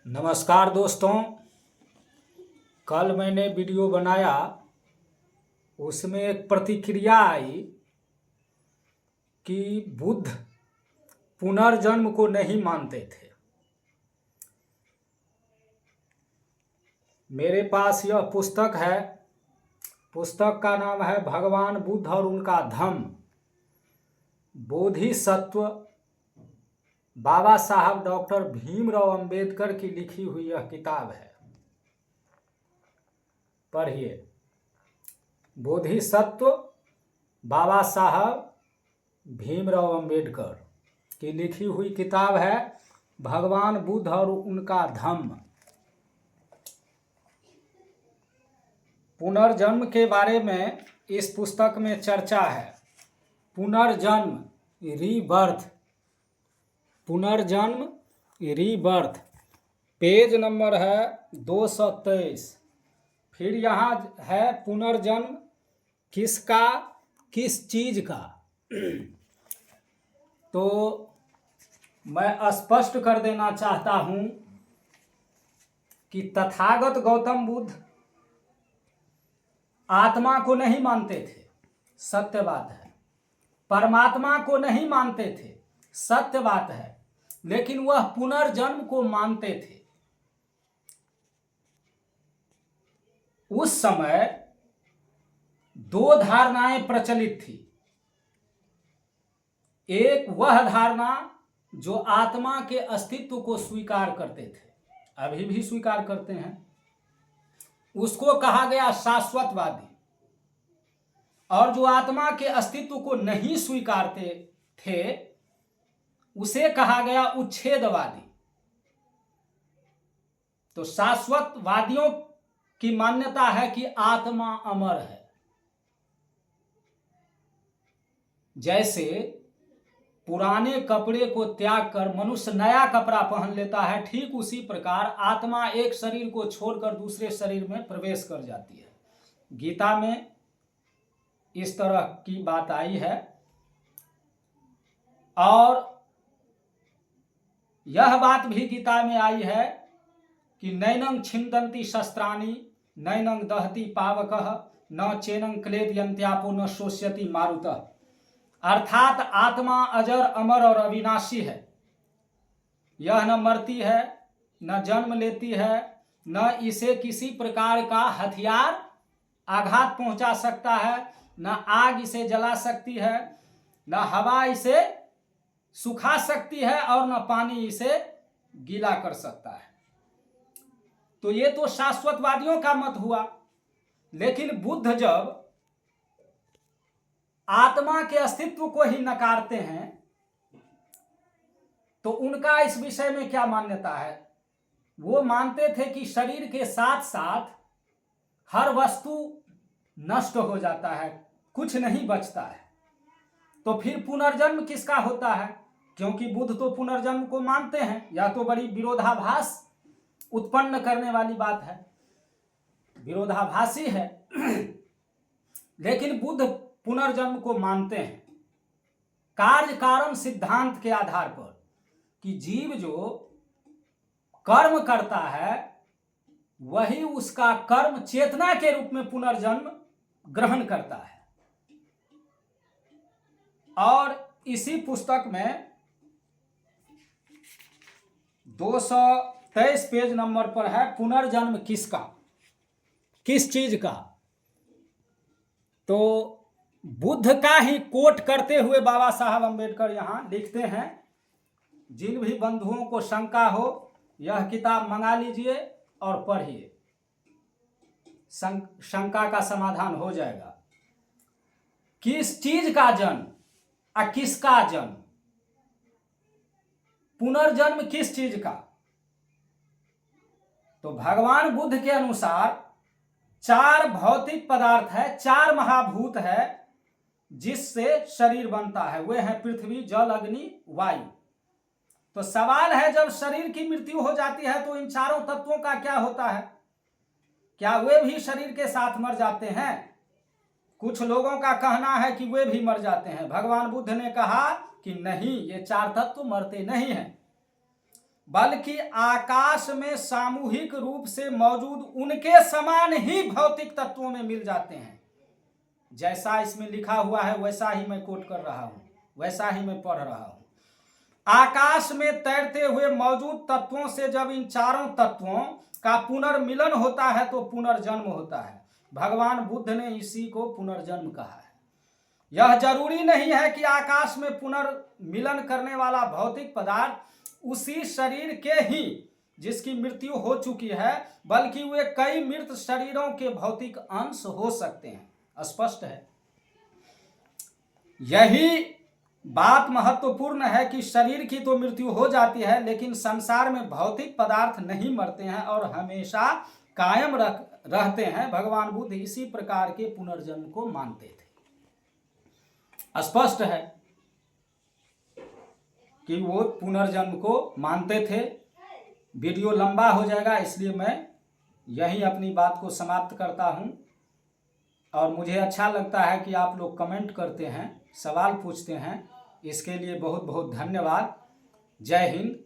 नमस्कार दोस्तों। कल मैंने वीडियो बनाया, उसमें एक प्रतिक्रिया आई कि बुद्ध पुनर्जन्म को नहीं मानते थे। मेरे पास यह पुस्तक है। पुस्तक का नाम है भगवान बुद्ध और उनका धम्म। बोधिसत्व बाबा साहब डॉक्टर भीमराव अंबेडकर की लिखी हुई यह किताब है। पढ़िए। बोधिसत्व बाबा साहब भीमराव अंबेडकर की लिखी हुई किताब है भगवान बुद्ध और उनका धम्म। पुनर्जन्म के बारे में इस पुस्तक में चर्चा है। पुनर्जन्म, रीबर्थ। पुनर्जन्म, रीबर्थ। पेज नंबर है 223। फिर यहाँ है पुनर्जन्म किसका, किस चीज का। तो मैं स्पष्ट कर देना चाहता हूँ कि तथागत गौतम बुद्ध आत्मा को नहीं मानते थे, सत्य बात है। परमात्मा को नहीं मानते थे, सत्य बात है। लेकिन वह पुनर्जन्म को मानते थे। उस समय दो धारणाएं प्रचलित थी। एक वह धारणा जो आत्मा के अस्तित्व को स्वीकार करते थे, अभी भी स्वीकार करते हैं, उसको कहा गया शाश्वतवादी। और जो आत्मा के अस्तित्व को नहीं स्वीकारते थे उसे कहा गया उच्छेदवादी। तो शाश्वतवादियों की मान्यता है कि आत्मा अमर है। जैसे पुराने कपड़े को त्याग कर मनुष्य नया कपड़ा पहन लेता है, ठीक उसी प्रकार आत्मा एक शरीर को छोड़कर दूसरे शरीर में प्रवेश कर जाती है। गीता में इस तरह की बात आई है। और यह बात भी गीता में आई है कि नैनं छिन्दन्ति शस्त्राणि नैनं दहति पावकः न चैनं क्लेदयन्त्यापो न शोष्यति मारुतः। अर्थात आत्मा अजर, अमर और अविनाशी है। यह न मरती है, न जन्म लेती है, न इसे किसी प्रकार का हथियार आघात पहुंचा सकता है, न आग इसे जला सकती है, न हवा इसे सुखा सकती है और न पानी इसे गीला कर सकता है। तो ये तो शाश्वतवादियों का मत हुआ। लेकिन बुद्ध जब आत्मा के अस्तित्व को ही नकारते हैं तो उनका इस विषय में क्या मान्यता है? वो मानते थे कि शरीर के साथ साथ हर वस्तु नष्ट हो जाता है, कुछ नहीं बचता है। तो फिर पुनर्जन्म किसका होता है? क्योंकि बुद्ध तो पुनर्जन्म को मानते हैं। यह तो बड़ी विरोधाभास उत्पन्न करने वाली बात है, विरोधाभासी है। लेकिन बुद्ध पुनर्जन्म को मानते हैं कार्य कारण सिद्धांत के आधार पर कि जीव जो कर्म करता है वही उसका कर्म चेतना के रूप में पुनर्जन्म ग्रहण करता है। और इसी पुस्तक में 223 पेज नंबर पर है पुनर्जन्म किसका, किस चीज का। तो बुद्ध का ही कोट करते हुए बाबा साहब अंबेडकर यहां लिखते हैं, जिन भी बंधुओं को शंका हो यह किताब मंगा लीजिए और पढ़िए, शंका का समाधान हो जाएगा। किस चीज का जन्म और किसका जन्म? पुनर्जन्म किस चीज का? तो भगवान बुद्ध के अनुसार 4 भौतिक पदार्थ है, 4 महाभूत है जिससे शरीर बनता है। वे हैं पृथ्वी, जल, अग्नि, वायु। तो सवाल है, जब शरीर की मृत्यु हो जाती है तो इन चारों तत्वों का क्या होता है? क्या वे भी शरीर के साथ मर जाते हैं? कुछ लोगों का कहना है कि वे भी मर जाते हैं। भगवान बुद्ध ने कहा कि नहीं, ये 4 तत्व मरते नहीं हैं। बल्कि आकाश में सामूहिक रूप से मौजूद उनके समान ही भौतिक तत्वों में मिल जाते हैं। जैसा इसमें लिखा हुआ है वैसा ही मैं कोट कर रहा हूं, वैसा ही मैं पढ़ रहा हूं। आकाश में तैरते हुए मौजूद तत्वों से जब इन चारों तत्वों का पुनर्मिलन होता है तो पुनर्जन्म होता है। भगवान बुद्ध ने इसी को पुनर्जन्म कहा है। यह जरूरी नहीं है कि आकाश में पुनर्मिलन करने वाला भौतिक पदार्थ उसी शरीर के ही जिसकी मृत्यु हो चुकी है, बल्कि वे कई मृत शरीरों के भौतिक अंश हो सकते हैं। स्पष्ट है। यही बात महत्वपूर्ण है कि शरीर की तो मृत्यु हो जाती है, लेकिन संसार में भौतिक पदार्थ नहीं मरते हैं और हमेशा कायम रहते हैं। भगवान बुद्ध इसी प्रकार के पुनर्जन्म को मानते थे। स्पष्ट है कि वो पुनर्जन्म को मानते थे। वीडियो लंबा हो जाएगा, इसलिए मैं यही अपनी बात को समाप्त करता हूं। और मुझे अच्छा लगता है कि आप लोग कमेंट करते हैं, सवाल पूछते हैं, इसके लिए बहुत बहुत धन्यवाद। जय हिंद।